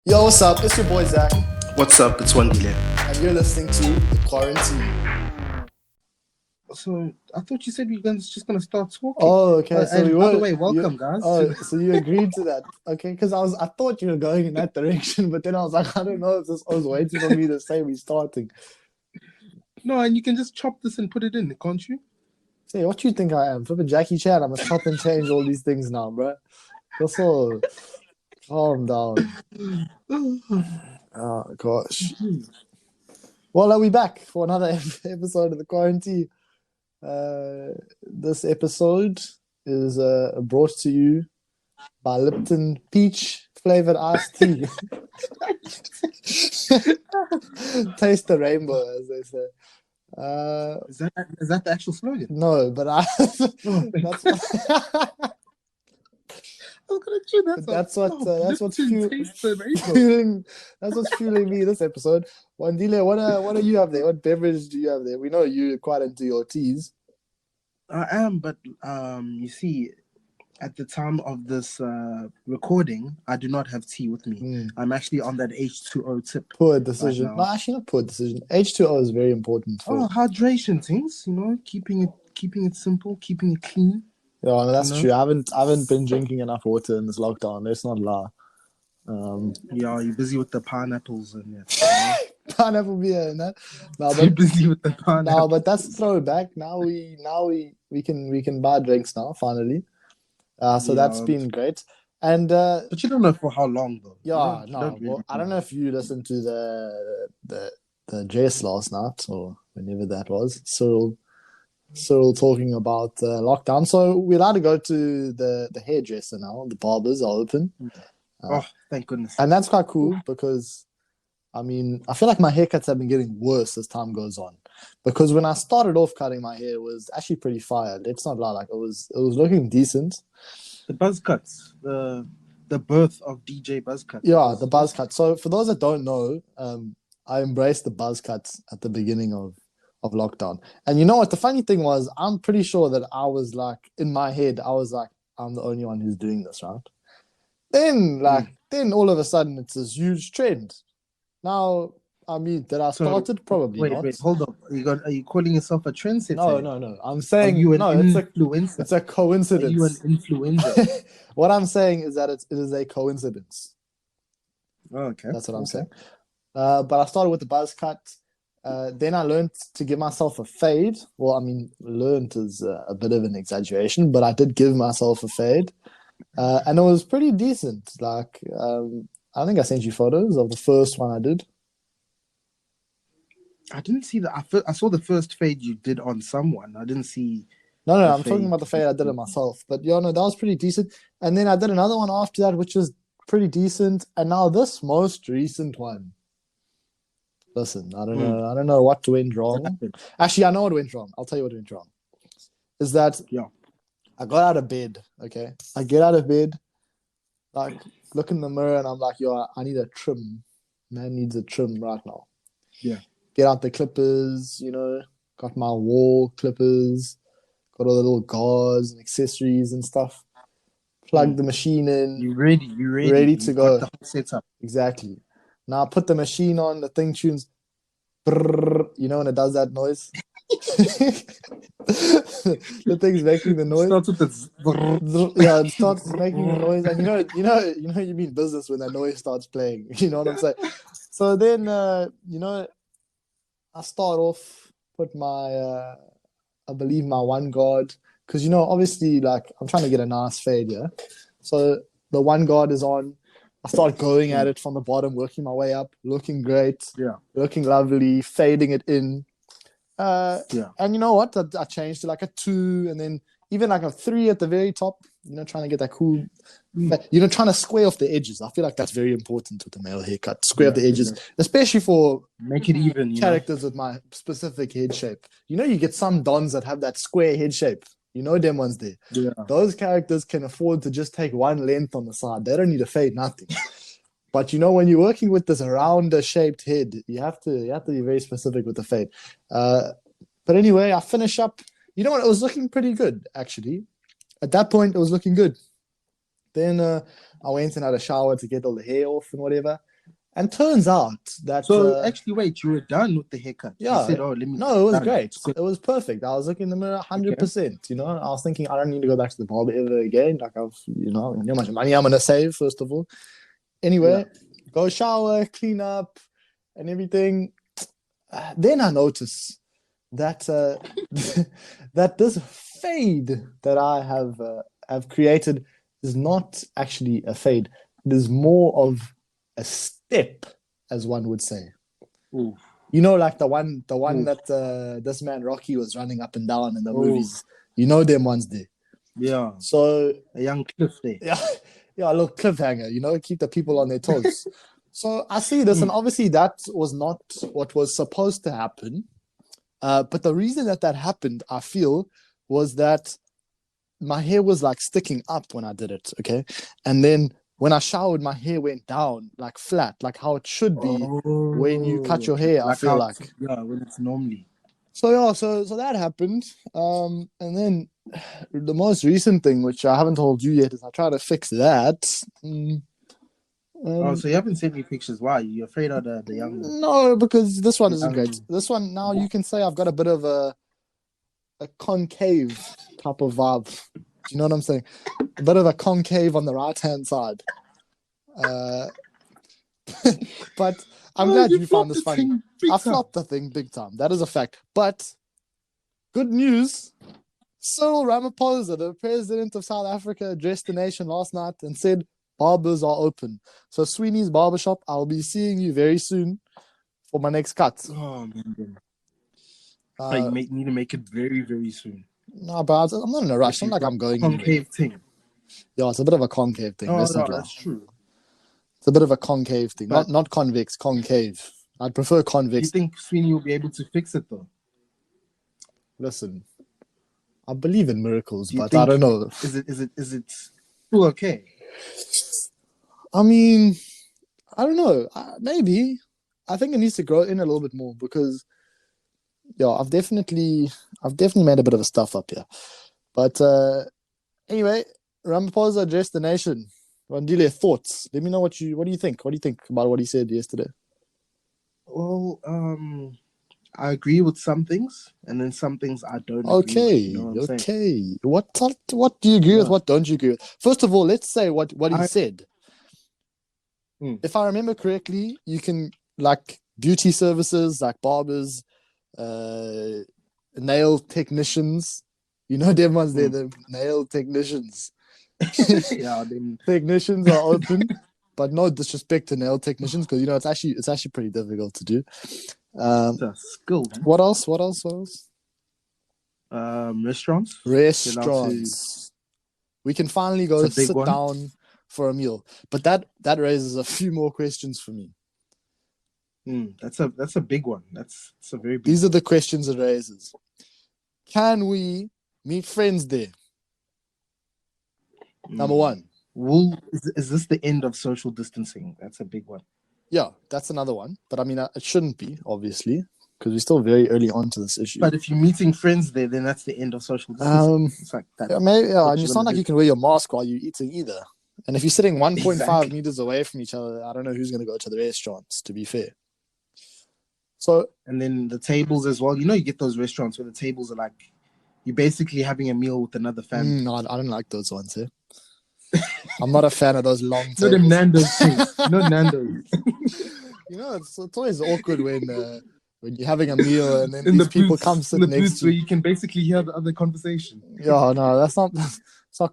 Yo, what's up? It's your boy Zach, What's up? It's Wandile. and you're listening to the QuaranTEA. So I thought you said we were just gonna start talking. Oh, okay. So and we by were. the way, welcome guys. So you agreed to that, okay? Because I thought you were going in that direction, but then I was like, I don't know if this. I was waiting for me to say we're starting. No, and you can just chop this and put it in, can't you? Say, what you think I am? Flipping Jackie Chan. I must chop and change all these things now, bro. That's all. Calm down. Oh gosh. Well, are we back for another episode of the QuaranTEA? This episode is brought to you by Lipton Peach flavored iced tea. Taste the rainbow, as they say. Is that the actual slogan? No, but that's I was gonna chew that. that's what's Taste the rainbow. fueling that's what's fueling me this episode. Wandile, what do you have there? What beverage do you have there? We know you're quite into your teas. I am, but you see, at the time of this recording, I do not have tea with me. I'm actually on that H2O tip. Poor decision. Right No, now. actually not poor decision. H2O is very important for. Oh, hydration things, keeping it simple, keeping it clean. Yeah, no, that's You know? true. I haven't been drinking enough water in this lockdown. Let's not lie. Yeah, you're busy with the pineapples and yeah. Pineapple beer and that. No, You're but busy with the pineapple. no, but that's throwback. Now we can buy drinks now finally. So that's Yeah. been great. And But you don't know for how long though. yeah, You no. don't really Well, I don't know if you listened to the Jess last night or whenever that was. Cyril talking about lockdown. So we're allowed to go to the hairdresser now. The barbers are open. Oh, thank goodness. And that's quite cool because, I mean, I feel like my haircuts have been getting worse as time goes on. Because when I started off cutting my hair, it was actually pretty fire. Let's not lie, like it was looking decent. The buzz cuts, the birth of DJ buzz cuts. Yeah, the buzz cut. So for those that don't know, I embraced the buzz cuts at the beginning of lockdown. And you know what? The funny thing was, I'm pretty sure that I was like, in my head, I was like, I'm the only one who's doing this, right? Then all of a sudden, it's this huge trend. Now, I mean, did I start it? Probably not. Wait, hold up. Are you calling yourself a trendsetter? No. I'm saying Are you an no. influencer? It's a coincidence. Are you an influencer? What I'm saying is that it is a coincidence. Oh, okay. That's what I'm saying. But I started with the buzz cut. Then I learned to give myself a fade. Well, I mean, learned is a bit of an exaggeration, but I did give myself a fade. And it was pretty decent. Like, I think I sent you photos of the first one I did. I didn't see that. I saw the first fade you did on someone. I didn't see. No, the I'm talking fade. about the fade I did it myself. But, that was pretty decent. And then I did another one after that, which was pretty decent. And now this most recent one. Listen, I don't know what went wrong. Actually, I know what went wrong. I'll tell you what went wrong. Is that I got out of bed, okay? I get out of bed, like, look in the mirror, and I'm like, I need a trim. Man needs a trim right now. Yeah. Get out the clippers, got my wall clippers, got all the little gauze and accessories and stuff. Plug the machine in. You ready? Ready to go. Got the whole setup. Exactly. Now I put the machine on, the thing tunes, brrr, when it does that noise. The thing's making the noise. Starts with the Yeah, it starts making the noise, and you mean business when that noise starts playing. You know what I'm saying? So then, I start off, put my, I believe my one guard, because obviously, like, I'm trying to get a nice fade here. So the one guard is on. I start going at it from the bottom, working my way up, looking great, looking lovely, fading it in. And you know what? I changed to like a 2, and then even like a 3 at the very top. Trying to get that cool. Trying to square off the edges. I feel like that's very important with the male haircut. Square off the edges, especially for make it even. Characters with my specific head shape. You get some dons that have that square head shape. Them ones there. Yeah. Those characters can afford to just take one length on the side. They don't need to fade nothing. But when you're working with this rounder shaped head, you have to be very specific with the fade. But anyway, I finish up. You know what? It was looking pretty good, actually. At that point, it was looking good. Then I went and had a shower to get all the hair off and whatever. And turns out that So actually, wait, you were done with the haircut. You yeah, said, "Oh, let me." no, it was done. great. It's good. It was perfect. I was looking in the mirror Okay. 100%. You know, I was thinking I don't need to go back to the barber ever again. Like you know how much money I'm gonna save first of all. Anyway, go shower, clean up, and everything. Then I notice that that this fade that I have created is not actually a fade. It is more of a step, as one would say. Ooh. You know, like the one Ooh. that this man Rocky was running up and down in the Ooh. movies. You know them ones there. Yeah. So A young cliff there. yeah, yeah, a little cliffhanger. You know, keep the people on their toes. So I see this, and obviously that was not what was supposed to happen. But the reason that happened, I feel, was that my hair was like sticking up when I did it. Okay, and then when I showered, my hair went down like flat, like how it should be when you cut your hair. I feel like when it's normally. so yeah, so that happened. And then the most recent thing, which I haven't told you yet, is I try to fix that. So you haven't sent me pictures. Why? You're afraid of the young? No, because this one isn't great. This one now you can say I've got a bit of a concave type of vibe. Do you know what I'm saying? A bit of a concave on the right hand side. But I'm glad you found this funny. I flopped the thing big time. That is a fact. But good news. Cyril Ramaphosa, the president of South Africa, addressed the nation last night and said barbers are open. So Sweeney's Barbershop, I'll be seeing you very soon for my next cut. Oh man. You need to make it very, very soon. No, but I'm not in a rush. It's not like I'm going concave thing. Yeah, it's a bit of a concave thing. Oh, no, that's true. It's a bit of a concave thing. But not convex, concave. I'd prefer convex. Do you think Sweeney will be able to fix it though? Listen, I believe in miracles, but I don't know. Is it still okay? I mean, I don't know. Maybe. I think it needs to grow in a little bit more because, yeah, I've definitely made a bit of a stuff up here. But anyway, Ramaphosa addressed the nation. Wandile, thoughts? Let me know what do you think? What do you think about what he said yesterday? Well, I agree with some things, and then some things I don't agree with. You know what I'm saying? What do you agree with? What don't you agree with? First of all, let's say what he said. If I remember correctly, you can like beauty services, like barbers, nail technicians. You know them ones there, the nail technicians. Yeah, them technicians are open, but no disrespect to nail technicians because you know it's actually pretty difficult to do. It's a skill. Man. What else? Restaurants. We can finally go sit down for a meal, but that raises a few more questions for me. That's a big one. That's a very big. These are the questions it raises. Can we meet friends there? Number one. Is this the end of social distancing? That's a big one. Yeah, that's another one. But I mean, it shouldn't be, obviously, because we're still very early on to this issue. But if you're meeting friends there, then that's the end of social distancing. It's like that. Yeah, maybe, yeah, and it's not like you can wear your mask while you're eating either. And if you're sitting 1.5 meters away from each other, I don't know who's going to go to the restaurants, to be fair. So, and then the tables as well. You know, you get those restaurants where the tables are like, you're basically having a meal with another family. No, I don't like those ones, eh? I'm not a fan of those long tables. Not them Nando's things. Not Nando's. You know, it's always awkward when you're having a meal and then these people come sit next to you. Where you can basically hear the other conversation. Yeah, no, that's not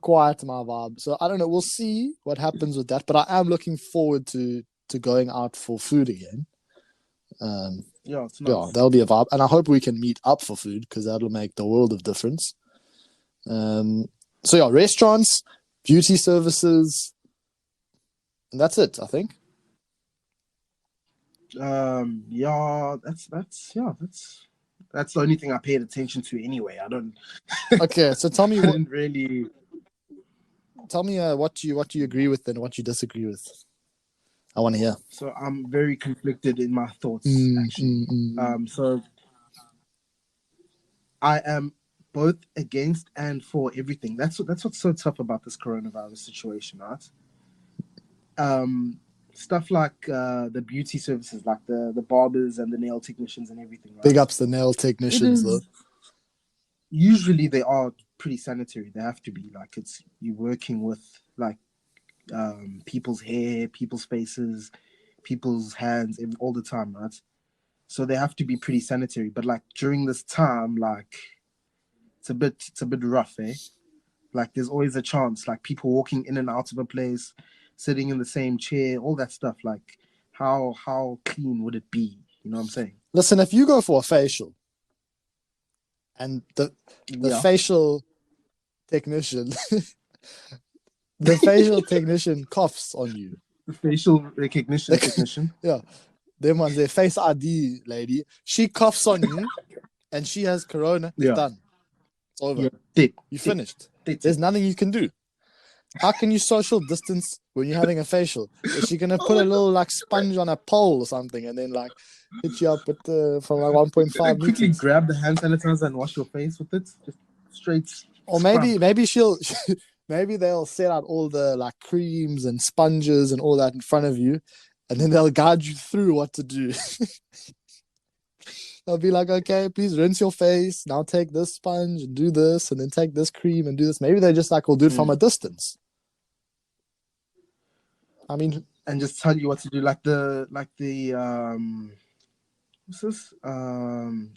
quite my vibe. So I don't know. We'll see what happens with that. But I am looking forward to going out for food again. Yeah, it's nice. Yeah, that'll be a vibe. And I hope we can meet up for food because that'll make the world of difference. So yeah, restaurants, beauty services, and that's it, I think. Yeah, that's the only thing I paid attention to anyway. I don't. Okay, so tell me. Really. Tell me what you agree with and what you disagree with. I want to hear. So I'm very conflicted in my thoughts, actually. So I am both against and for everything. That's what's so tough about this coronavirus situation, right? stuff like the beauty services, like the barbers and the nail technicians and everything. Right? Big ups the nail It technicians, though. is usually they are pretty sanitary. They have to be like you're working with like people's hair, people's faces, people's hands all the time, right? So they have to be pretty sanitary. But like during this time, like it's a bit rough, eh? Like there's always a chance, like people walking in and out of a place, sitting in the same chair, all that stuff. Like how clean would it be? You know what I'm saying? Listen, if you go for a facial and the facial technician the facial technician coughs on you. The facial recognition technician. Yeah. Them ones, their face ID lady. She coughs on you and she has corona. It's done. It's over. You finished. There's nothing you can do. How can you social distance when you're having a facial? Is she gonna put a little like sponge on a pole or something and then like hit you up with from like 1.5 quickly meters? Grab the hand sanitizer and wash your face with it, just straight. Or maybe she'll maybe they'll set out all the like creams and sponges and all that in front of you, and then they'll guide you through what to do. They'll be like, okay, please rinse your face. Now take this sponge and do this, and then take this cream and do this. Maybe they just like will do it from a distance. I mean, and just tell you what to do, like the what's this?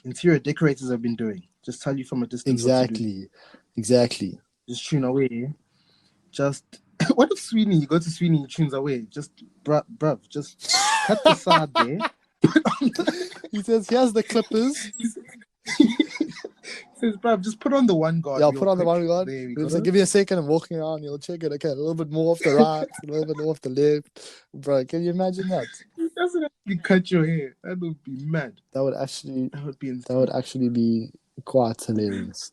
Interior decorators have been doing. Just tell you from a distance. Exactly. Just tune away. Just what if Sweeney? You go to Sweeney, he tunes away. Just bruv, just cut the side there. He says, "Here's the clippers." He says, bruv, just put on the one guard. Yeah, put on the one guard. He's like, give me a second. I'm walking around. You'll check it. Okay, a little bit more off the right, a little bit more off the left. Bro, can you imagine that? He doesn't actually cut your hair. That would be mad. That would actually be insane. That would actually be quite hilarious.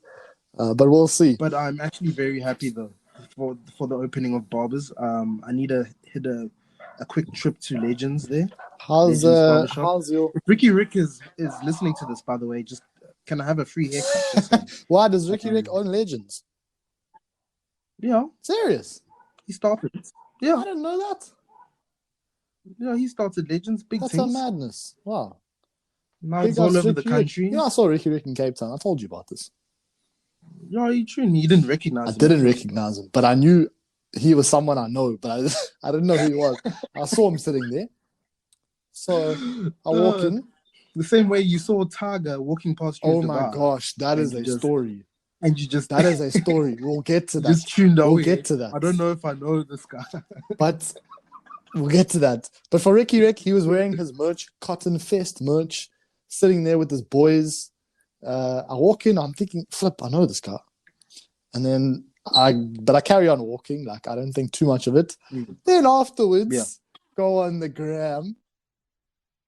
But we'll see. But I'm actually very happy though for the opening of Barbers. I need to hit a quick trip to Legends there. How's your if Ricky Rick is listening to this, by the way, just can I have a free haircut? Why does Ricky Rick own Legends? Yeah. Serious? He started. Yeah. I didn't know that. Yeah, he started Legends. That's a madness. Wow. Now it's all over the country. I saw Ricky Rick in Cape Town. I told you about this. Yeah, you didn't recognize him. I didn't recognize him, but I knew he was someone I know, but I didn't know who he was. I saw him sitting there. So I walk in. The same way you saw Tyga walking past you. Oh my gosh, that is a story. And you just... That is a story. We'll get to that. Just tuned away. We'll get to that. I don't know if I know this guy. But we'll get to that. But for Ricky Rick, he was wearing his merch, Cotton Fest merch, sitting there with his boys. I walk in, I'm thinking, flip, I know this guy. And then I carry on walking, like I don't think too much of it. Then afterwards, go on the gram.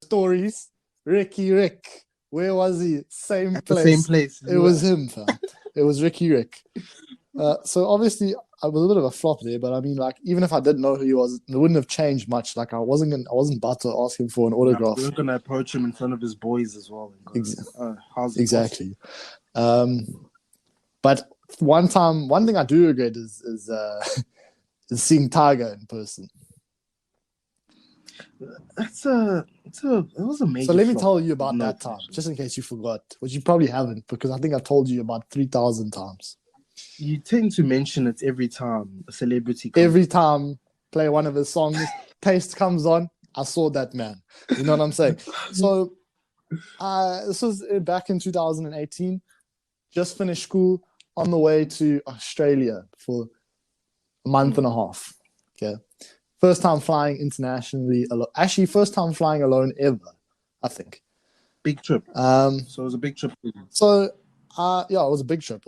Stories. Ricky Rick. Where was he? Same place. The same place. It was him, fam. It was Ricky Rick. So obviously I was a bit of a flop there, but I mean, like, even if I didn't know who he was, it wouldn't have changed much. Like I wasn't about to ask him for an autograph. We weren't gonna approach him in front of his boys as well. Exactly. But one thing I do regret is seeing Tyga in person. It was a major. So let me tell you about that time, just in case you forgot, which you probably haven't, because I think I've told you about 3,000 times. You tend to mention it every time a celebrity comes. Every time play one of his songs, Taste comes on, I saw that man. You know what I'm saying? So this was back in 2018. Just finished school, on the way to Australia for a month and a half. Okay. First time flying internationally alone. Actually, first time flying alone ever, I think. Big trip. So it was a big trip. So, it was a big trip.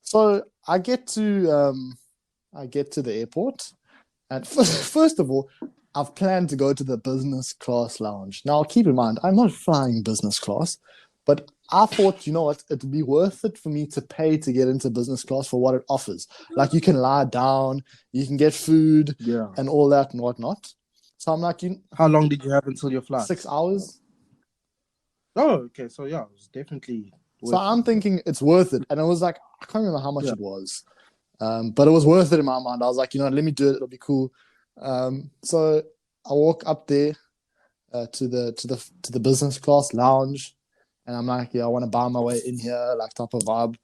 So I get to the airport, and first of all, I've planned to go to the business class lounge. Now, keep in mind, I'm not flying business class, but I thought, you know what, it'd be worth it for me to pay to get into business class for what it offers. Like, you can lie down, you can get food, and all that and whatnot. So I'm like, how long did you have until your flight? 6 hours. Oh, okay. So it was definitely worth it. I'm thinking it's worth it. And it was like, I can't remember how much it was. But it was worth it in my mind. I was like, you know, let me do it. It'll be cool. So I walk up there to the business class lounge, and I'm like, yeah, I want to buy my way in here, like type of vibe,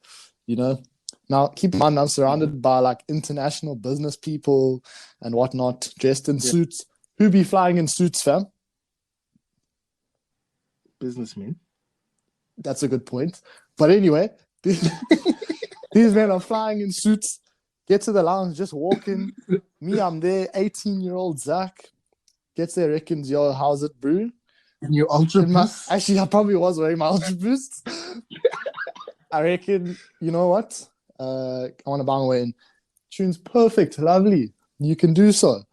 you know. Now, keep in mind, I'm surrounded by like international business people and whatnot, dressed in suits. Who be flying in suits, fam? Businessmen. That's a good point. But anyway, these men are flying in suits. Get to the lounge, just walk in. Me, I'm there, 18-year-old Zak. Gets there, reckons, yo, how's it, bro? In your Ultra Boost? Actually, I probably was wearing my Ultra Boost. I reckon, you know what? I want to buy my way in. Tune's perfect, lovely. You can do so.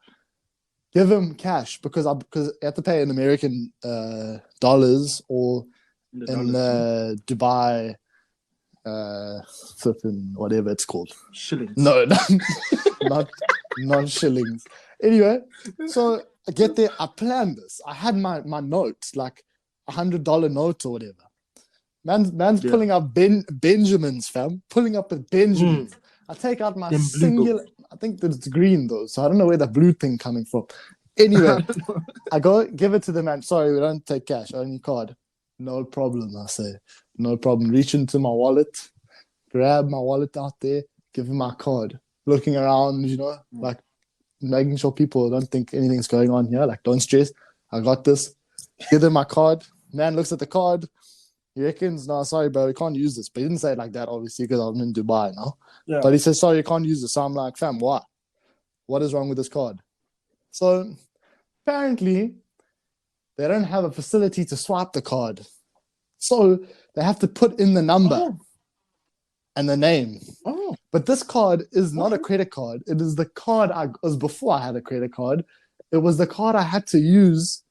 Give him cash because I have to pay in American dollars or in Dubai, flipping whatever it's called. Shillings. No, not shillings. Anyway, so I get there. I planned this. I had my notes, like $100 note or whatever. Man's pulling up Benjamins, fam. Pulling up with Benjamins. I take out my singular. I think it's green though, so I don't know where the blue thing coming from. Anyway, I go give it to the man. Sorry, we don't take cash, only card. No problem, I say. No problem. Reach into my wallet, grab my wallet out there, give him my card. Looking around, you know, like making sure people don't think anything's going on here. Like, don't stress. I got this. Give him my card. Man looks at the card. He reckons, no, sorry, bro, we can't use this. But he didn't say it like that, obviously, because I'm in Dubai now. Yeah. But he says, sorry, you can't use this. So I'm like, fam, what? What is wrong with this card? So apparently, they don't have a facility to swipe the card. So they have to put in the number and the name. Oh. But this card is not a credit card. It is the card it was before I had a credit card. It was the card I had to use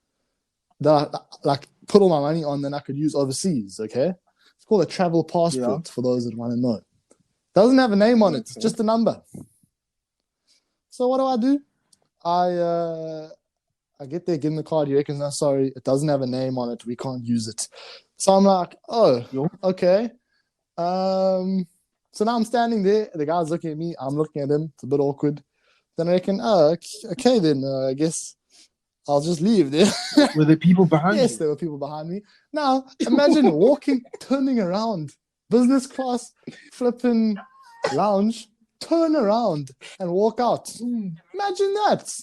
that like put all my money on, then I could use overseas, okay? It's called a travel passport for those that want to know. Doesn't have a name on it, it's just a number. So what do? I get there, give him the card, he reckons, no, sorry, it doesn't have a name on it, we can't use it. So I'm like, oh, okay. So now I'm standing there, the guy's looking at me, I'm looking at him, it's a bit awkward. Then I reckon, oh, okay then, I guess I'll just leave there. Were there people behind you? Yes, there were people behind me. Now, imagine walking, turning around, business class, flipping lounge, turn around and walk out. Imagine that.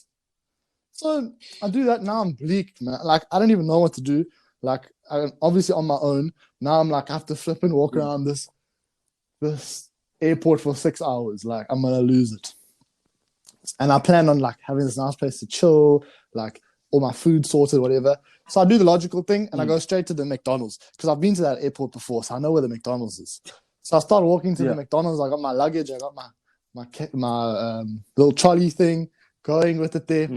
So I do that. Now I'm bleak, man. Like, I don't even know what to do. Like, I'm obviously on my own. Now I'm like, I have to flip and walk around this airport for 6 hours. Like, I'm going to lose it. And I plan on, like, having this nice place to chill, like, all my food sorted, whatever. So I do the logical thing, and I go straight to the McDonald's because I've been to that airport before, so I know where the McDonald's is. So I start walking to the McDonald's. I got my luggage. I got my little trolley thing, going with it there.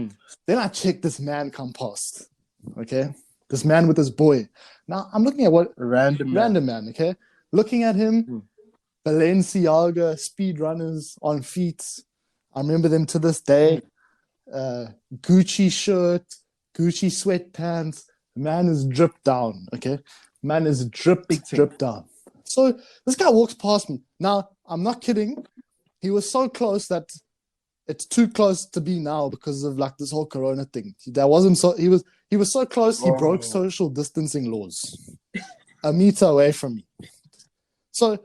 Then I check this man come past, okay? This man with his boy. Now, I'm looking at what... Random man, okay? Looking at him, Balenciaga, speed runners on feet. I remember them to this day. Gucci shirt, Gucci sweatpants. Man is dripped down, okay? Man is dripped down. So this guy walks past me. Now, I'm not kidding. He was so close that it's too close to be now because of like this whole corona thing. He was so close, he broke social distancing laws. A meter away from me. So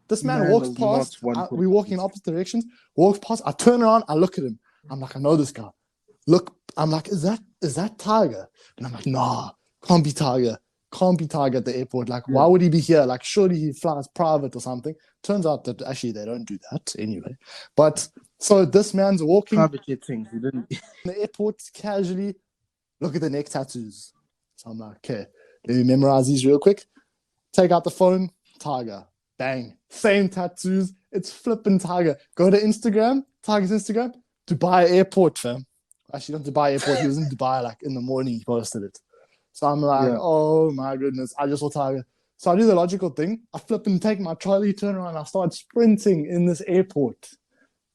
this man walks past, we walk in opposite directions, walks past, I turn around, I look at him. I'm like, I know this guy. Look, I'm like, is that Tyga? And I'm like, nah, can't be Tyga. Can't be Tyga at the airport. Like, why would he be here? Like, surely he flies private or something. Turns out that actually they don't do that anyway. But so this man's walking private jet things. He didn't in the airport casually. Look at the neck tattoos. So I'm like, okay, let me memorize these real quick. Take out the phone, Tyga. Bang. Same tattoos. It's flipping Tyga. Go to Instagram, Tyga's Instagram. Dubai airport, fam. Actually, not Dubai airport. He was in Dubai, like, in the morning. He posted it. So I'm like, oh, my goodness. I just saw Tyga. So I do the logical thing. I flip and take my trolley, turn around, and I start sprinting in this airport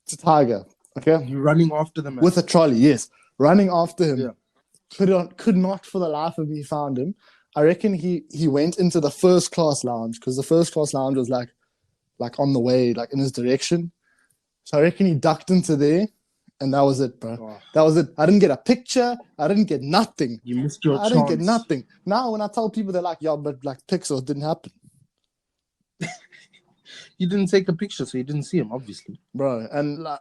to Tyga. Okay? You're running after the man. With a trolley, yes. Running after him. Yeah. Could not for the life of me found him. I reckon he went into the first class lounge because the first class lounge was like on the way, like in his direction. So I reckon he ducked into there And that was it, bro. Oh, That was it. I didn't get a picture. I didn't get nothing. you missed your I chance. didn't get nothing. Now, when I tell people, they're like, "Yo, but like pixels didn't happen." You didn't take a picture, so you didn't see him, obviously. Bro, and like,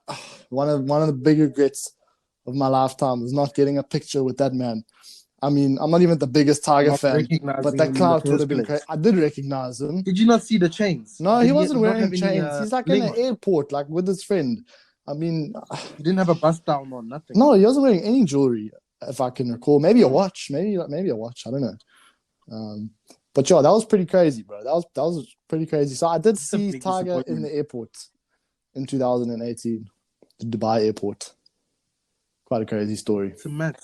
one of the big regrets of my lifetime was not getting a picture with that man. I mean, I'm not even the biggest Tyga Not fan, recognizing but him that in the clout would first have been place. crazy. I did recognize him. Did you not see the chains? No, Did he wasn't not wearing have any, chains. He's like in bling the on? airport, like with his friend. I mean, He didn't have a bust down or nothing. no, he wasn't wearing any jewelry, if I can recall. Maybe a watch. Maybe a watch. I don't know. But yeah, that was pretty crazy, bro. That was pretty crazy. So I did It's a see big Tyga in disappointment. the airport in 2018, the Dubai airport. Quite a crazy story. It's a mad.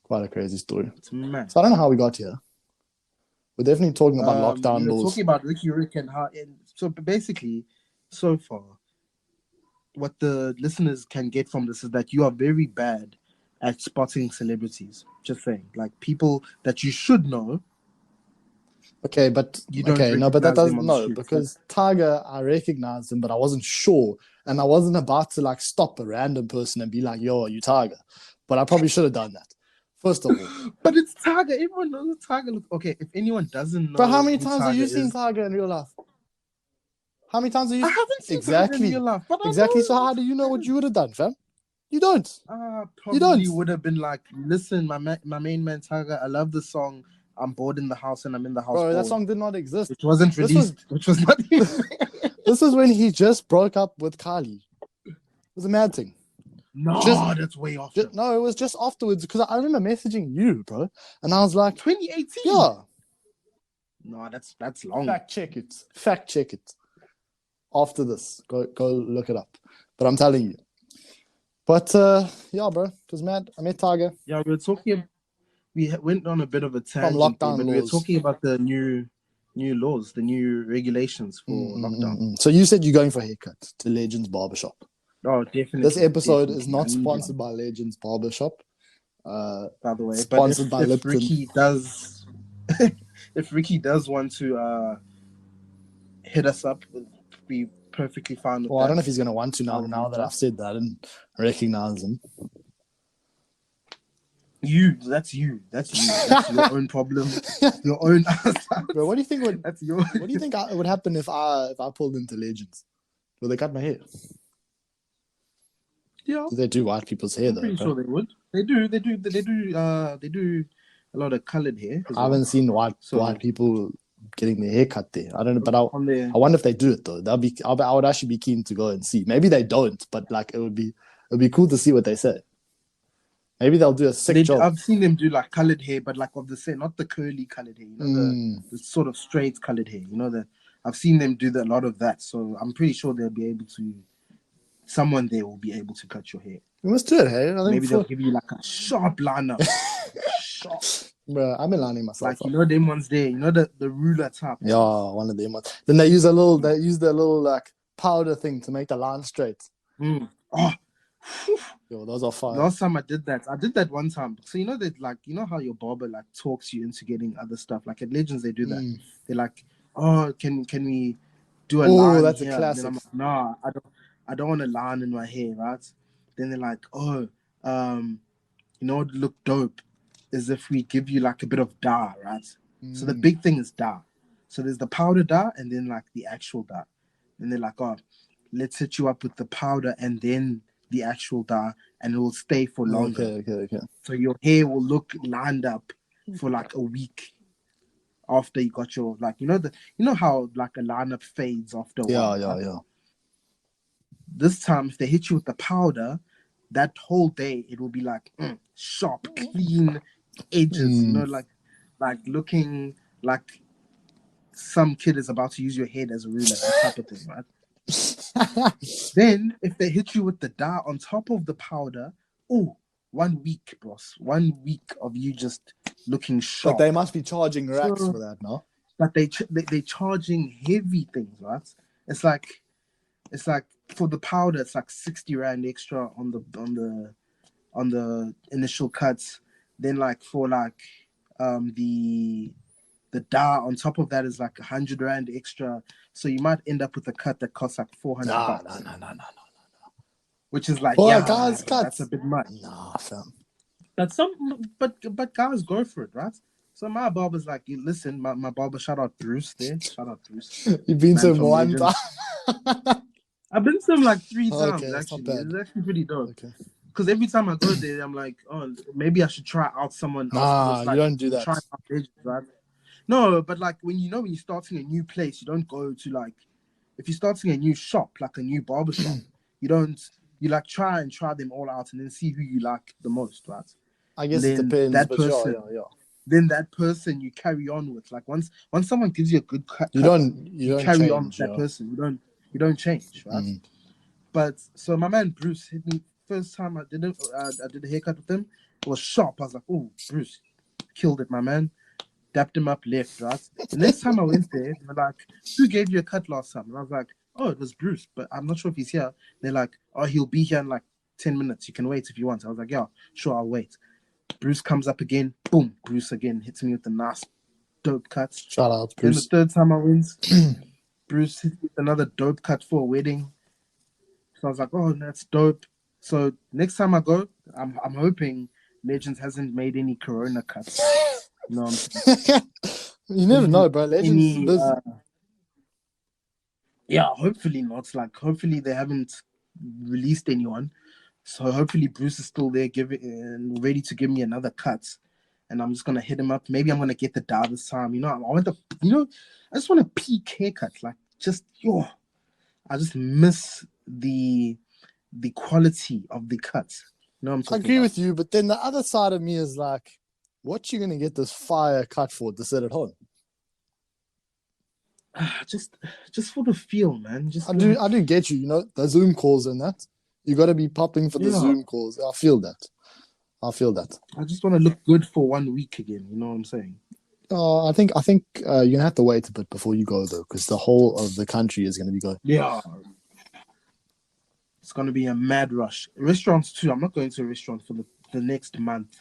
Quite a crazy story. It's mad. So I don't know how we got here. We're definitely talking about lockdown We were laws. talking about Ricky Rick and how. And so basically, so far, what the listeners can get from this is that you are very bad at spotting celebrities. Just saying, like people that you should know. Okay, but You don't no, but that recognize them doesn't on the no streets. because Tyga, I recognized him, but I wasn't sure, and I wasn't about to like stop a random person and be like, "Yo, are you Tyga?" But I probably should have done that. First of all, But it's Tyga. Everyone knows Tyga. Okay, if anyone doesn't know, but how many who times have Tyga you seen is, Tyga in real life? How many times have you? I haven't seen Tyga in Exactly, real life, but I exactly. know. So how do you know what you would have done, fam? You don't. You Probably don't. would have been like, listen, my main man Tyga, I love the song. I'm bored in the house and I'm in the house. Bro, that bored. song did not exist. Which wasn't released. Which was not even. This was when he just broke up with Kylie. It was a mad thing. No, Just- that's way off. No, it was just afterwards because I remember messaging you, bro, and I was like, 2018. yeah. No, that's long. Fact check it. Fact check it. After this, go look it up. But I'm telling you. But yeah, bro, it was mad. I met Tyga Yeah, we were talking. We went on a bit of a tangent, lockdown but we were laws. talking about the new laws, the new regulations for lockdown. So you said you're going for a haircut to Legends Barbershop. Oh, definitely. This episode is definitely. not I need sponsored one, by Legends Barbershop. by the way, sponsored by but if Lipton. Ricky does, if Ricky does want to hit us up, we'll be perfectly fine with Well, that. I don't know if he's going to want to now that I've said that and recognize him. That's you. That's your own problem. Your own. Bro, what do you think would That's your. what do you think would happen if I pulled into Legends? Will they cut my hair? Yeah, Do they do white people's hair I'm though? pretty sure they would. They do a lot of colored hair. I haven't seen white people getting their hair cut there. I don't know, but I wonder if they do it though. I would actually be keen to go and see. Maybe they don't, but like it would be cool to see what they say. Maybe they'll do a sick job. I've seen them do like colored hair, but like of the same, not the curly colored hair. You know, the sort of straight colored hair. You know that I've seen them do a lot of that. So I'm pretty sure they'll be able to. Someone there will be able to cut your hair. We must do it, hey? I think maybe they'll give you like a sharp liner. Sharp. Bro, I've been lining myself like, up. You know them ones there. You know the ruler type. Yeah, one of them ones. Then they use their little like powder thing to make the line straight. Oh. Yo, those are fire. Last time I did that one time. So you know that, like, you know how your barber like talks you into getting other stuff. Like at Legends they do that. They're like, oh, can we do a line? Oh, that's here? A classic. And then I'm like, nah, I don't want a line in my hair, right? Then they're like, oh, you know what would look dope is if we give you like a bit of dye, right? So the big thing is dye. So there's the powder dye and then like the actual dye. And they're like, oh, let's hit you up with the powder and then the actual dye, and it will stay for longer. Okay. So your hair will look lined up for like a week after you got your, like, you know how like a lineup fades after a while. Yeah. This time, if they hit you with the powder, that whole day it will be like sharp, clean edges. You know, like looking like some kid is about to use your head as a ruler, that type of thing, right? Then if they hit you with the dye on top of the powder, 1 week, boss. 1 week of you just looking sharp. But they must be charging racks for that, no? But they're charging heavy things, right? It's like for the powder, it's like 60 rand extra on the initial cuts. Then like for like the dye on top of that is like 100 rand extra. So you might end up with a cut that costs like 400 bucks. No. which is like, Well, yeah, guys, that's a cuts. bit much. Nah, fam. But guys go for it, right? So my barber's like, you listen, my barber, shout out Bruce there, shout out Bruce, You've been to man him from one Legend. time. I've been to him like 3 times Okay, that's not actually. bad. It's actually pretty dope. Okay. Because every time I go there, I'm like, oh, maybe I should try out someone else. Nah, It's you like don't do that. trying out Legends, right? No, but like when you're starting a new place, you don't go to like, if you're starting a new shop, like a new barber shop, you like try them all out and then see who you like the most, right? I guess And it depends, that but person, yeah. then that person you carry on with. Like once someone gives you a good cut, You don't carry on with change, that yeah. person. You don't change, right? But so my man Bruce hit me first time I did a haircut with him. It was sharp. I was like, oh, Bruce, killed it, my man. Dapped him up left, right? The next time I went there, they were like, who gave you a cut last time? And I was like, oh, it was Bruce, but I'm not sure if he's here. They're like, oh, he'll be here in like 10 minutes. You can wait if you want. I was like, yeah, sure, I'll wait. Bruce comes up again. Boom. Bruce again hits me with a nice, dope cut. Shout out, Then the Bruce. third time I went, Bruce hit me with another dope cut for a wedding. So I was like, oh, that's dope. So next time I go, I'm hoping Legends hasn't made any Corona cuts. No, You never know, bro. Legends is busy. Yeah, hopefully not. Like, hopefully they haven't released anyone. So hopefully Bruce is still there, ready to give me another cut. And I'm just gonna hit him up. Maybe I'm gonna get the dye this time. I just want a peak haircut. Like, I just miss the quality of the cut. I agree with you, but then the other side of me is like, what you gonna get this fire cut for to sit at home? Just for the feel, man. I do get you. The Zoom calls and that. You got to be popping for the Zoom calls. I feel that. I just want to look good for 1 week again. You know what I'm saying? I think you're gonna have to wait a bit before you go though, because the whole of the country is gonna be going. Yeah, it's gonna be a mad rush. Restaurants too. I'm not going to a restaurant for the next month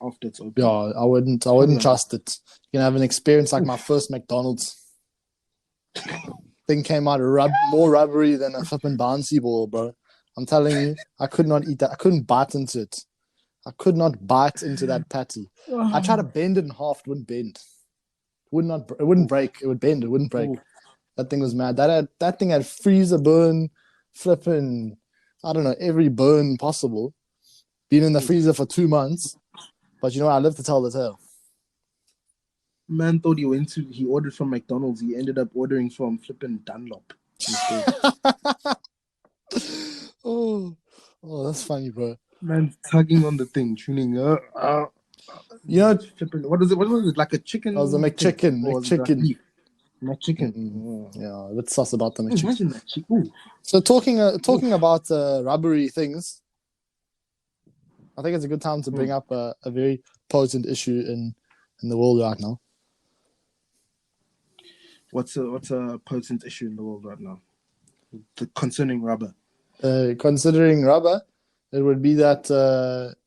after it's open. Yeah, I wouldn't trust it. You're gonna have an experience like my first McDonald's. Thing came out more rubbery than a flipping bouncy ball, bro. I'm telling you, I could not eat that. I couldn't bite into it. I could not bite into that patty. I tried to bend it in half. It wouldn't bend. It wouldn't break. It would bend. It wouldn't break. That thing was mad. That thing had freezer burn, flipping, I don't know, every burn possible. Been in the freezer for 2 months. But I live to tell the tale. Man thought he ordered from McDonald's. He ended up ordering from flipping Dunlop. Oh, that's funny, bro. Man tugging on the thing, tuning up. Flipping, what is it? What was it? Like a chicken? That was the McChicken. McChicken. Yeah, a bit sus about the McChicken. Imagine that chicken. So talking about rubbery things, I think it's a good time to bring up a very potent issue in the world right now. What's a potent issue in the world right now? Concerning rubber. Considering rubber, it would be that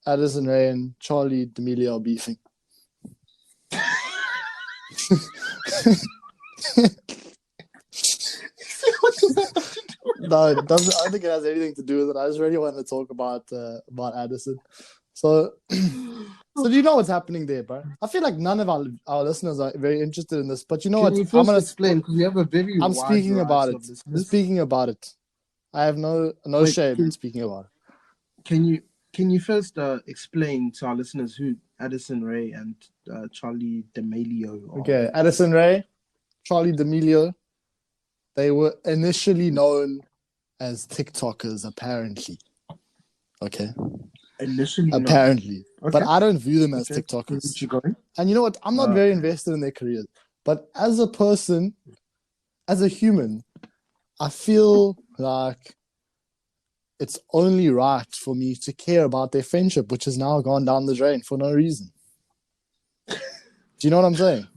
Addison Rae and Charlie D'Amelio are beefing. No, it doesn't. I don't think it has anything to do with it. I just really want to talk about Addison. So do you know what's happening there, bro? I feel like none of our listeners are very interested in this, but you know what? I'm gonna explain because we have a very. I'm speaking about it. Speaking about it. I have no shame in speaking about it. Can you first explain to our listeners who Addison Rae and Charlie D'Amelio are? Okay, Addison Rae, Charlie D'Amelio, they were initially known as TikTokers, apparently. Okay. Apparently. Okay. But I don't view them as TikTokers. And you know what? I'm not very invested in their careers. But as a person, as a human, I feel like it's only right for me to care about their friendship, which has now gone down the drain for no reason. Do you know what I'm saying?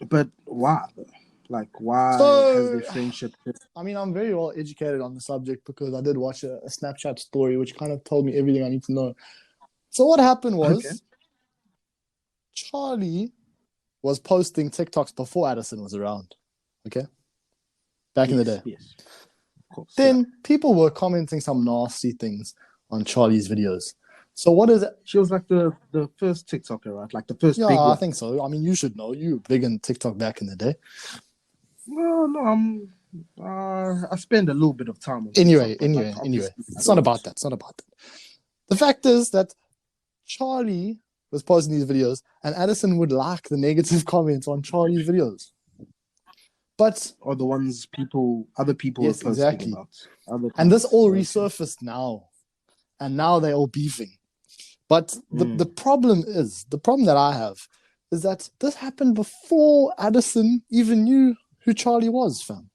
But why? Like, why has their friendship... I mean, I'm very well educated on the subject because I did watch a Snapchat story which kind of told me everything I need to know. So what happened was Charlie was posting TikToks before Addison was around. Okay? Back in the day. Yes. course. Then people were commenting some nasty things on Charlie's videos. So what is it? She was like the first TikToker, right? Like the first Yeah, big I one. think so. I mean, you should know. You were big in TikTok back in the day. No, I spend a little bit of time on Anyway, TikTok, but, like, anyway. obviously, It's not about that. It's not about that. The fact is that Charlie was posting these videos and Addison would like the negative comments on Charlie's videos. But or the ones other people yes, were posting exactly. about. And this all resurfaced now. And now they're all beefing. But the problem that I have is that this happened before Addison even knew who Charlie was, fam.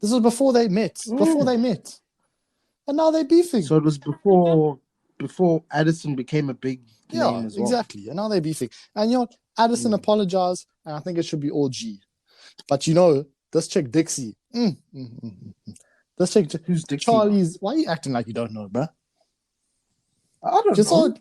This was before they met. And now they're beefing. So it was before Addison became a big name as well. Exactly. And now they're beefing. And you know, Addison apologized, and I think it should be all G. But you know, this chick Dixie. This chick, who's Dixie? Charlie's. Why are you acting like you don't know, bruh? I don't know. Just so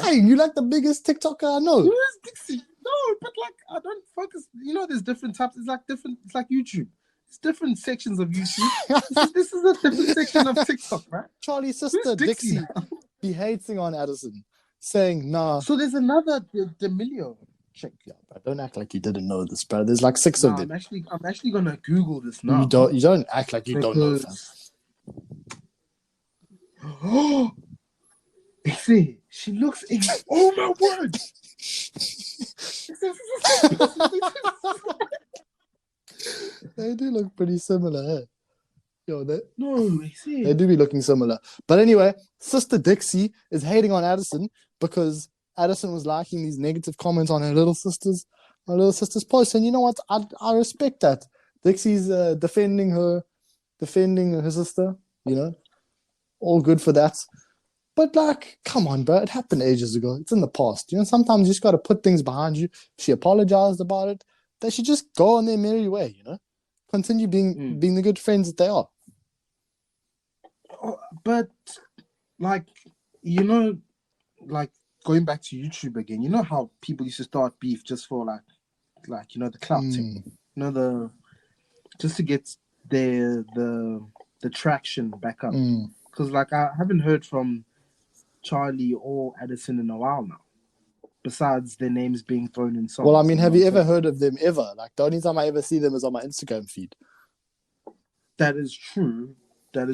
lying. You like the biggest TikToker I know. Who is Dixie? No, but like I don't focus. You know, there's different types. It's like YouTube. It's different sections of YouTube. this is a different section of TikTok, right? Charlie's sister Dixie be hating on Addison, saying nah. So there's another D'Amelio chick. Yeah, but don't act like you didn't know this, bro. There's like 6 of them. I'm actually gonna Google this now. You don't act like you don't know, fam. Oh, she looks. Oh my word! They do look pretty similar, eh? Yo, they do be looking similar. But anyway, Sister Dixie is hating on Addison because Addison was liking these negative comments on her little sister's post. And you know what? I respect that. Dixie's defending her sister, you know? All good for that. But like, come on, bro. It happened ages ago. It's in the past. You know, sometimes you just got to put things behind you. She apologized about it. They should just go on their merry way, you know? Continue being the good friends that they are. But, like, you know, like, going back to YouTube again, you know how people used to start beef just for, like you know, the clout thing? You know, just to get the traction back up. Because, like, I haven't heard from Charlie or Addison in a while now, besides their names being thrown in songs. Well, I mean, have you ever heard of them ever? Like, the only time I ever see them is on my Instagram feed. That is true. I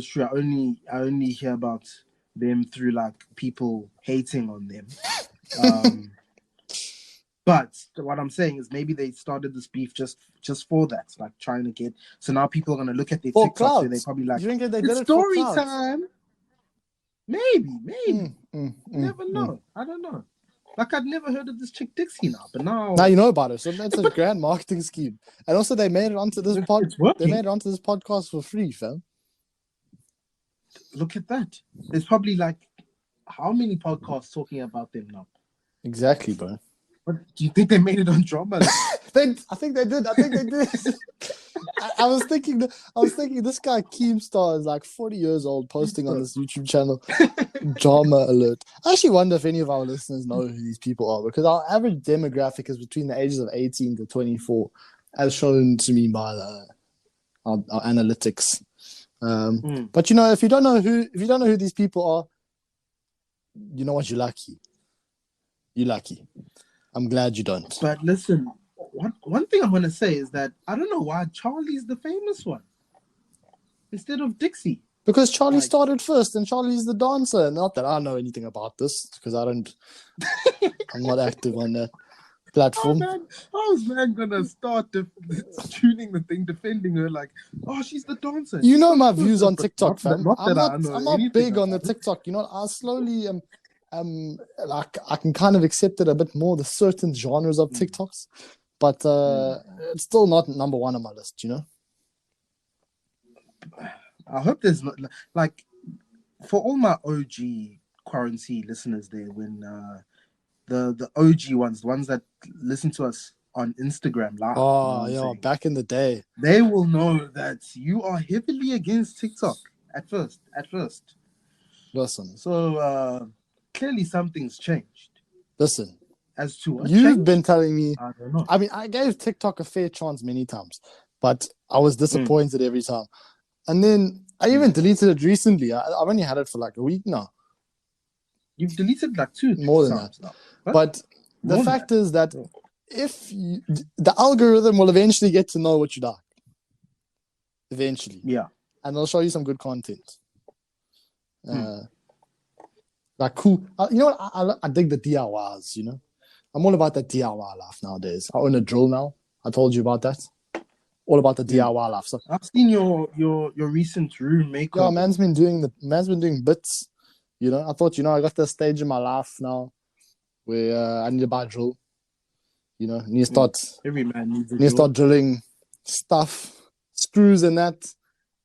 only hear about them through, like, people hating on them. But what I'm saying is maybe they started this beef just for that, like trying to get. So now people are going to look at their TikToks and they probably like, you think they did it's it story for time. Maybe. Never know. I don't know. Like, I'd never heard of this chick Dixie but now you know about it. So that's a grand marketing scheme. And also, they made it onto this podcast for free, fam. Look at that. There's probably like how many podcasts talking about them now? Exactly, bro. What, do you think they made it on Drama? I think they did. I was thinking this guy Keemstar is like 40 years old, posting on this YouTube channel. Drama alert. I actually wonder if any of our listeners know who these people are, because our average demographic is between the ages of 18 to 24, as shown to me by our analytics. But you know, if you don't know who these people are, you know what, you're lucky. I'm glad you don't. But listen, one thing I want to say is that I don't know why Charlie's the famous one instead of Dixie. Because Charlie started first, and Charlie's the dancer. Not that I know anything about this, because I'm not active on that platform. How's man gonna start tuning the thing, defending her like, oh, she's the dancer? You know my views on TikTok, fam. I'm not big on the TikTok. You know, I slowly like I can kind of accept it a bit more, the certain genres of TikToks, but it's still not number one on my list. You know. I hope there's not, like, for all my OG QuaranTEA listeners there, when the OG ones, the ones that listen to us on Instagram live. Oh, yeah, back in the day. They will know that you are heavily against TikTok at first. Listen. So clearly something's changed. Listen. As to what you've been telling me. I don't know. I mean, I gave TikTok a fair chance many times, but I was disappointed every time. And then I even deleted it recently. I've only had it for like a week now. You've deleted like two More than times now. But the More than fact is that if the algorithm will eventually get to know what you like. Eventually. Yeah. And they'll show you some good content. Like cool. You know what? I dig the DIYs, you know? I'm all about the DIY life nowadays. I own a drill now. I told you about that. All about the DIY life. So I've seen your recent room makeover. yeah, man's been doing bits. You know, I thought, I got this stage in my life now where I need to buy a drill. You know, need to start. Every man needs a need drill. to start drilling stuff, screws and that,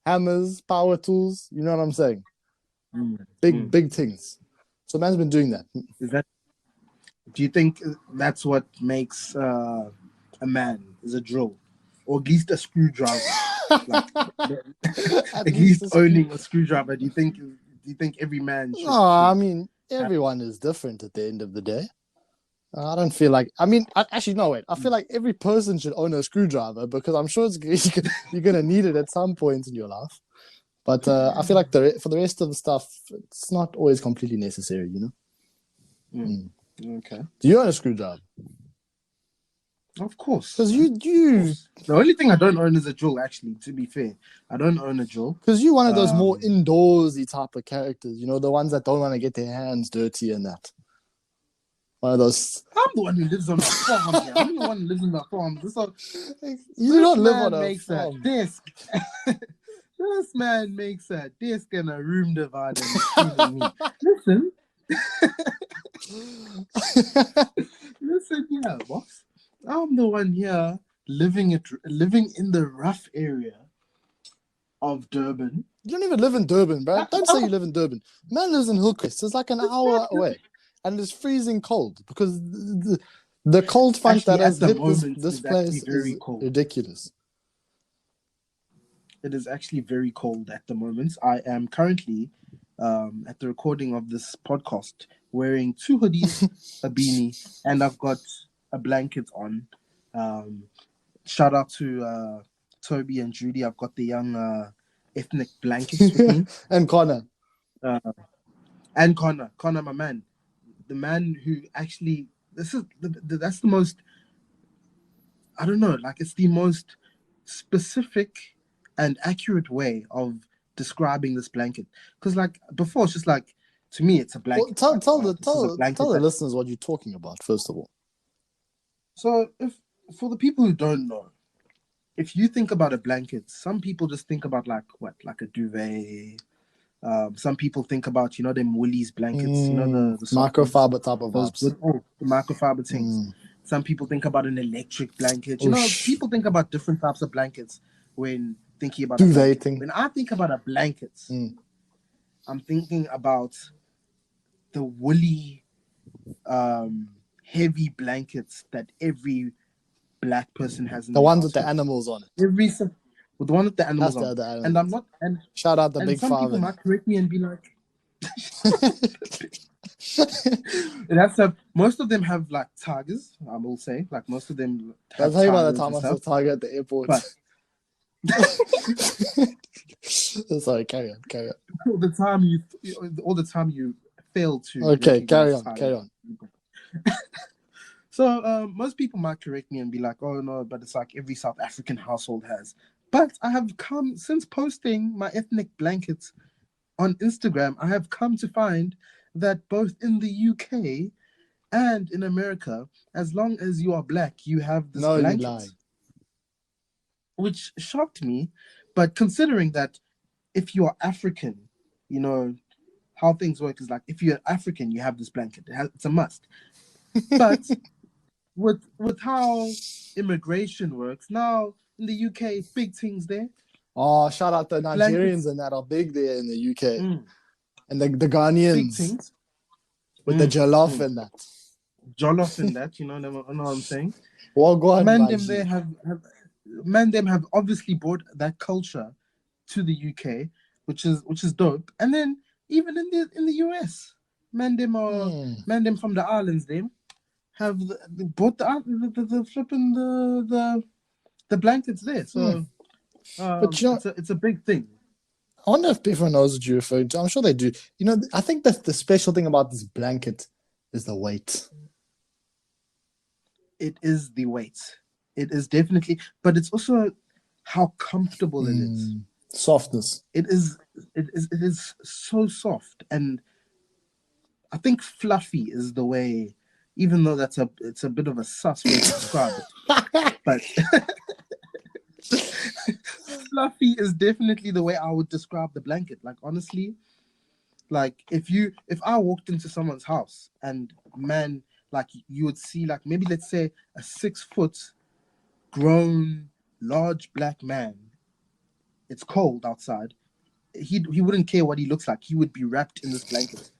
hammers, power tools. You know what I'm saying? Big things. So man's been doing that. Do you think that's what makes a man is a drill, or at least a screwdriver? at least owning a screwdriver. Do you think every man should? No, I mean everyone is different at the end of the day. I don't feel like. I mean, actually, no. Wait. I feel like every person should own a screwdriver because I'm sure you're gonna need it at some point in your life. But I feel like for the rest of the stuff, it's not always completely necessary. You know. Okay. Do you own a screwdriver? Of course. Because you. The only thing I don't own is a drill. Actually, to be fair, I don't own a drill. Because you're one of those more indoorsy type of characters. You know, the ones that don't want to get their hands dirty and that. One of those. I'm the one who lives on a farm. I'm the one who lives on a farm. You don't live on a farm. Desk. This man makes a desk and a room divider. Listen. Listen here, boss. I'm the one here living in the rough area of Durban. You don't even live in Durban, bro. Don't say you live in Durban. Man lives in Hillcrest. It's like an hour away. And it's freezing cold because the cold front that has hit this place is cold. Ridiculous. It is actually very cold at the moment. I am currently, at the recording of this podcast, wearing 2 hoodies, a beanie, and I've got a blanket on. Shout out to Toby and Judy. I've got the young ethnic blankets with me. And Connor. And Connor, my man. The man who actually, that's the most, I don't know, like it's the most specific and accurate way of describing this blanket. Because like before, it's just like, to me, it's a blanket. Well, tell the listeners what you're talking about, first of all. So for the people who don't know, if you think about a blanket, some people just think about like a duvet. Some people think about, them Woolies blankets, the microfiber type of vibes. The microfiber things. Some people think about an electric blanket. People think about different types of blankets when thinking about duveting. When I think about a blanket, I'm thinking about the woolly, heavy blankets that every black person has. The ones with the animals on it. With the one with the animals on. And I'm not. And shout out the Big Five. Some people might correct me and be like, most of them have like Tigers. I will say, like most of them. I'll tell you about the time I saw Tyga at the airport. Sorry, carry on. All the time you fail to. Okay, carry on. So most people might correct me and be like, "Oh no," but it's like every South African household has. But I have come, since posting my ethnic blankets on Instagram, I have come to find that both in the UK and in America, as long as you are black, you have this blanket. You lied. Which shocked me. But considering that if you are African, how things work is like, if you're African, you have this blanket. It's a must. But with how immigration works, now in the UK, big things there. Oh, shout out the Nigerians and that are big there in the UK. And the Ghanaians. Big things. With the jollof and that. Jollof and that, you know what I'm saying? Well, go on, them have obviously brought that culture to the UK, which is dope. And then even in the US, them from the islands, them have bought the flipping the blankets there. So but it's a big thing. I wonder if everyone knows what you're referring to. I'm sure they do. You know, I think that the special thing about this blanket is the weight. It is the weight. It is definitely, but it's also how comfortable it is. Softness. It is. It is so soft, and I think fluffy is the way. Even though it's a bit of a sus way to describe it, but fluffy is definitely the way I would describe the blanket. Like honestly, like if I walked into someone's house and man, like you would see like maybe let's say a 6 foot grown large black man. It's cold outside. He wouldn't care what he looks like. He would be wrapped in this blanket.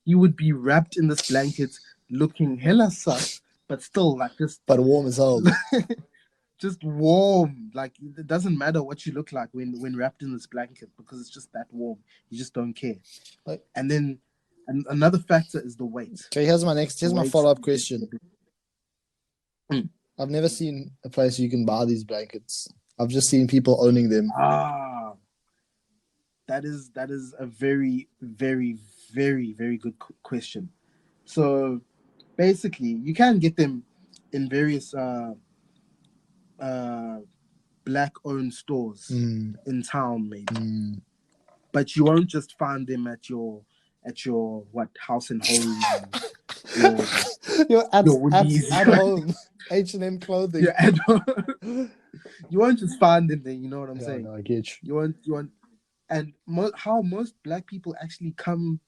He would be wrapped in this blanket, looking hella sus, but still like just But warm as hell. just warm. Like it doesn't matter what you look like when wrapped in this blanket because it's just that warm. You just don't care. Like, and then another factor is the weight. Okay, here's my follow-up question. Mm. I've never seen a place you can buy these blankets. I've just seen people owning them. That is a very, very, very, very good question. So basically, you can get them in various black-owned stores in town, maybe. But you won't just find them at your what House and Home, You're at Woolies. at home, H&M clothing. Yeah, at home. You won't just find them there. You know what I'm saying? No, I get you. You want, and how most black people actually come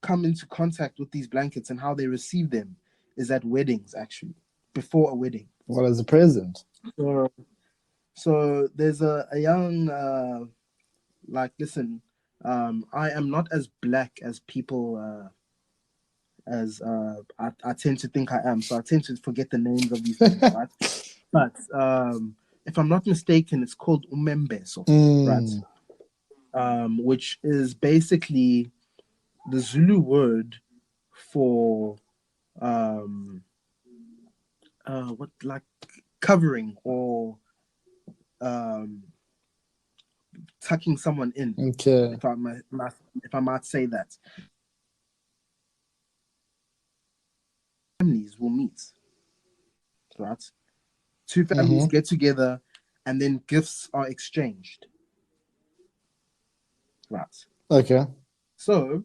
into contact with these blankets and how they receive them is at weddings, actually, before a wedding. Well, as a present. So there's a young like, listen, I am not as black as people as I tend to think I am. So I tend to forget the names of these things, right? But if I'm not mistaken, it's called umembeso, right? Which is basically the Zulu word for what, like covering or tucking someone in. Okay. If I might say that. Families will meet, right? Two families get together and then gifts are exchanged. Right. Okay. So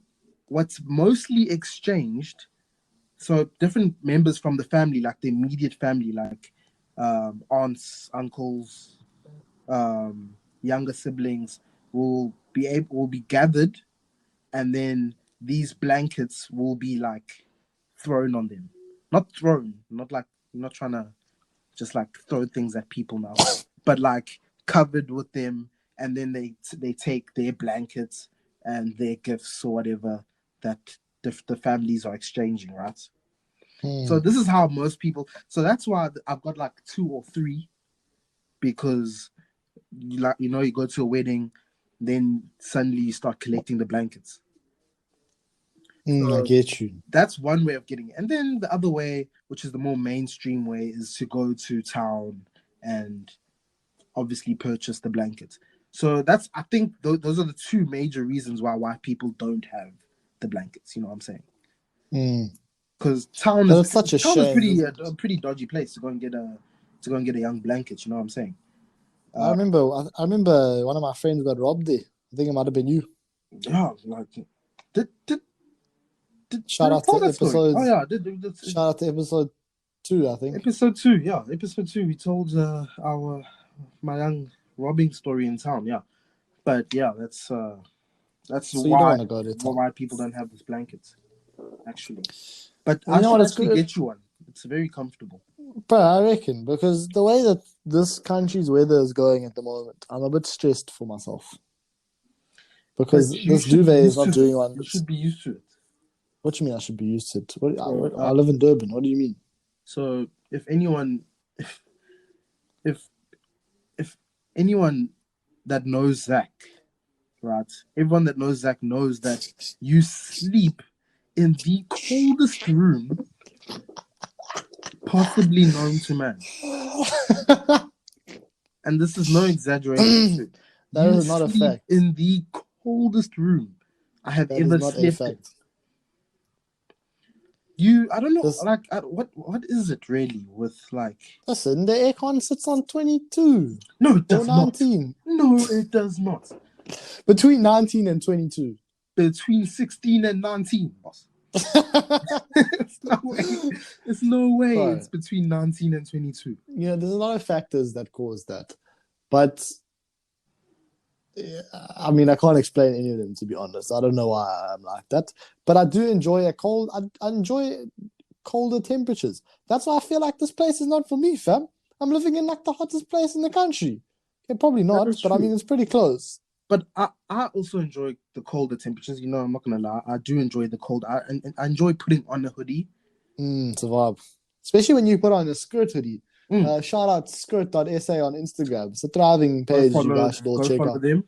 what's mostly exchanged, so different members from the family, like the immediate family, like aunts, uncles, younger siblings will be gathered, and then these blankets will be like thrown on them. Not thrown, not like, you're not trying to just like throw things at people now, but like covered with them, and then they take their blankets and their gifts or whatever that the families are exchanging, right? So this is how most people. So that's why I've got like 2 or 3, because you go to a wedding, then suddenly you start collecting the blankets. So I get you. That's one way of getting it. And then the other way, which is the more mainstream way, is to go to town and obviously purchase the blankets. So that's, I think those are the 2 major reasons why white people don't have the blankets. You know what I'm saying? Because town is such a shame. A pretty dodgy place to go and get a young blanket. You know what I'm saying? I remember one of my friends got robbed there. I think it might have been you. Yeah, like shout out to episode. Oh yeah, shout out to episode 2, I think. Episode 2, yeah, episode 2. We told my young robbing story in town, yeah. But yeah, that's so why people don't have these blankets, actually. But I should actually get you one. It's very comfortable. But I reckon, because the way that this country's weather is going at the moment, I'm a bit stressed for myself. Because this duvet is not doing one. You should be used to it. What do you mean I should be used to it? I live in Durban. What do you mean? So if anyone that knows Zak, right? Everyone that knows Zak knows that you sleep in the coldest room possibly known to man. And this is no exaggeration. That You is not a sleep fact. in the coldest room I have That is ever not a slept in. fact. I don't know, This, like, what is it really with like? listen, the aircon sits on 22 No, it or does not. 19. No, it does not. Between 19 and 22. Between 16 and 19, boss. It's no way. It's no way. Bro, It's between 19 and 22. there's a lot of factors that cause that. But yeah, I mean, I can't explain any of them, to be honest. I don't know why I'm like that. But I do enjoy a cold. I enjoy colder temperatures. That's why I feel like this place is not for me, fam. I'm living in like the hottest place in the country. Okay, probably That not, is but I true. mean, it's pretty close. But I also enjoy the colder temperatures. I'm not gonna lie. I do enjoy the cold. I enjoy putting on a hoodie. It's a vibe. Especially when you put on a skirt hoodie. Mm. Shout out skirt.sa on Instagram. It's a thriving page you guys should all check out. Them.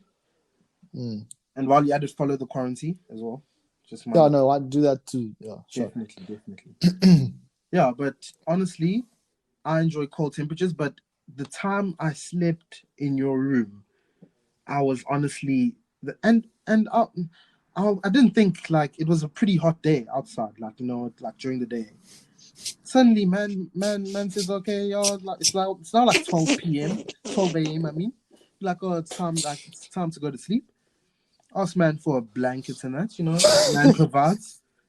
Mm. And while you're at it, follow the QuaranTEA as well. Just Yeah, no, I do that too. Yeah, sure. Definitely. Yeah, but honestly, I enjoy cold temperatures. But the time I slept in your room, I was honestly and I didn't think like it was a pretty hot day outside, like like during the day. Suddenly, man says, okay, yo, like it's now like 12 p.m., 12 a.m. I mean, like, oh, it's time to go to sleep. Ask man for a blanket and that,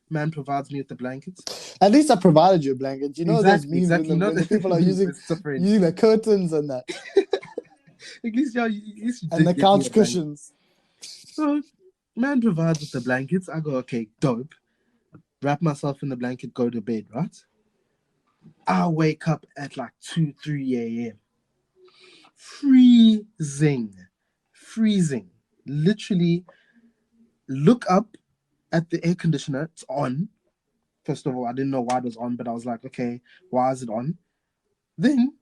Man provides me with the blankets. At least I provided you a blanket. Those memes Exactly. when the people are using the curtains and that. At least, yeah, you and the did give me couch a blanket. cushions. So, man provides with the blankets. I go, okay, dope. Wrap myself in the blanket, go to bed, right? I wake up at like 2, 3 a.m. Freezing. Literally look up at the air conditioner. It's on. First of all, I didn't know why it was on, but I was like, okay, why is it on? Then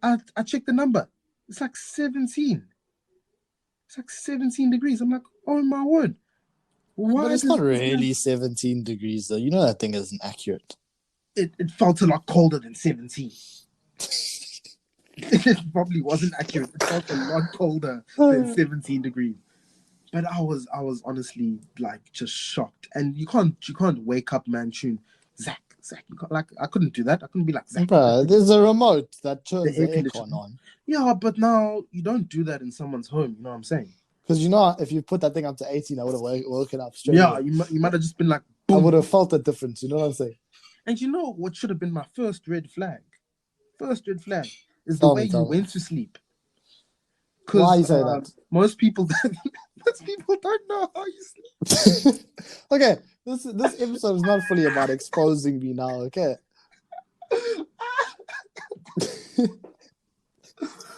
I checked the number. It's like 17. It's like 17 degrees. I'm like, oh my word. But it's not really 17 degrees, though. You know that thing isn't accurate. It felt a lot colder than 17. It probably wasn't accurate. It felt a lot colder than 17 degrees. But I was honestly like just shocked. And you can't wake up, man, tune Zak. You can't, like, I couldn't do that. I couldn't be like Zak. Bro, there's a remote that turns the aircon on. Yeah, but now you don't do that in someone's home. You know what I'm saying? Because if you put that thing up to 18, I would have woken up straight. Yeah, you might have just been like, boom. I would have felt the difference. You know what I'm saying? And you know what should have been my first red flag? First red flag is the way you went to sleep. Why you say that? Most people don't know how you sleep. Okay, this episode is not fully about exposing me now. Okay.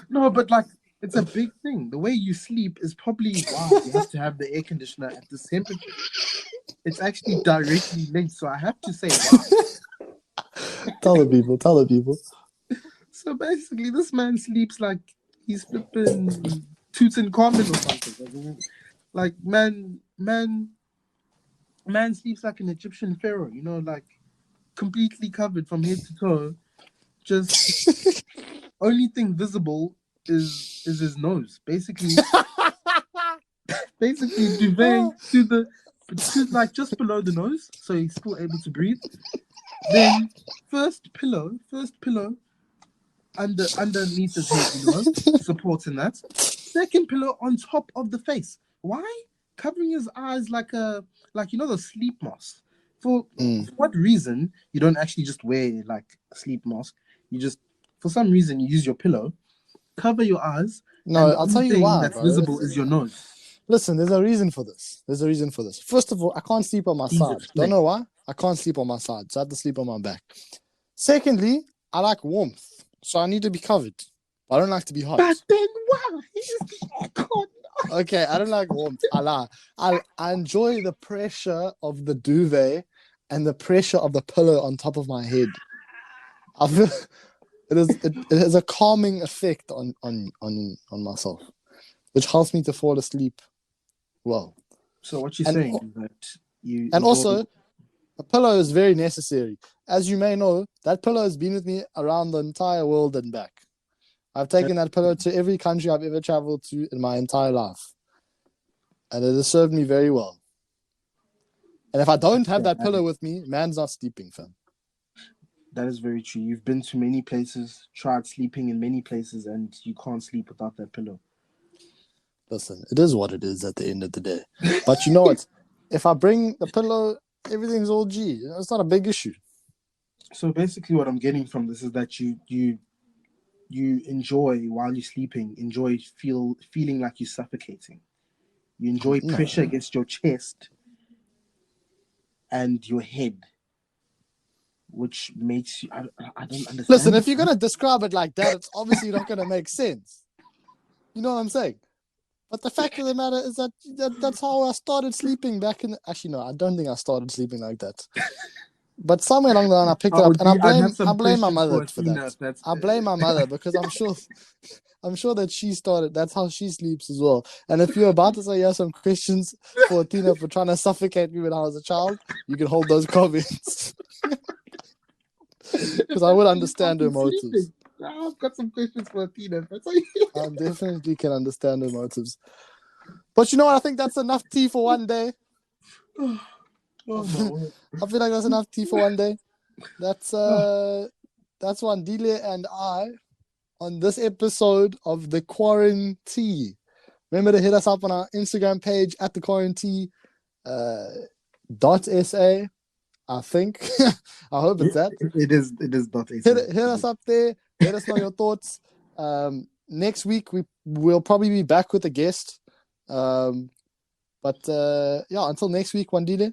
No, but like it's a big thing. The way you sleep is probably why you have to have the air conditioner at this temperature. It's actually directly linked, so I have to say why. Tell the people. So basically, this man sleeps like he's flipping Tutankhamun or something. Like man sleeps like an Egyptian pharaoh. Like completely covered from head to toe. Just only thing visible is his nose. Basically duvet to like just below the nose, so he's still able to breathe. Then first pillow underneath his head, supporting that. Second pillow on top of the face. Why? Covering his eyes like the sleep mask. For what reason you don't actually just wear like a sleep mask? You just, for some reason, you use your pillow, cover your eyes. No, I'll tell you why. That's visible is your nose. Listen, there's a reason for this. First of all, I can't sleep on my side. Don't know why. I can't sleep on my side, so I have to sleep on my back. Secondly, I like warmth, so I need to be covered. I don't like to be hot. But then why? Okay, I don't like warmth. I lie. I enjoy the pressure of the duvet and the pressure of the pillow on top of my head. I feel it has a calming effect on myself, which helps me to fall asleep well. So what you're saying is that you and also a pillow is very necessary. As you may know, that pillow has been with me around the entire world and back. I've taken that pillow to every country I've ever traveled to in my entire life. And it has served me very well. And if I don't have that pillow with me, man's not sleeping, fam. That is very true. You've been to many places, tried sleeping in many places, and you can't sleep without that pillow. Listen, it is what it is at the end of the day. But you know what? If I bring the pillow, everything's all G. It's not a big issue. So basically what I'm getting from this is that you enjoy, while you're sleeping, feeling like you're suffocating. You enjoy pressure against your chest and your head, which makes you... I don't understand. Listen, if you're going to describe it like that, it's obviously not going to make sense. You know what I'm saying? But the fact of the matter is that's how I started sleeping back in... Actually, no, I don't think I started sleeping like that. But somewhere along the line, I picked it up, and I blame my mother for that. I blame my mother because I'm sure that she started. That's how she sleeps as well. And if you're about to say you have some questions for Tina for trying to suffocate me when I was a child, you can hold those comments because I would understand her motives. I've got some questions for Tina. I definitely can understand her motives. But you know what? I think that's enough tea for one day. Oh, my word. I feel like that's enough tea for one day. That's Wandile and I on this episode of the QuaranTEA. Remember to hit us up on our Instagram page at the QuaranTEA .sa. I think. I hope it's that. It is .sa. Hit us up there. Let us know your thoughts. Next week we'll probably be back with a guest. But until next week, Wandile.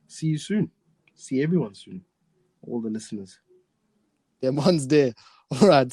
See you soon. See everyone soon. All the listeners. Yeah, one's there. All right.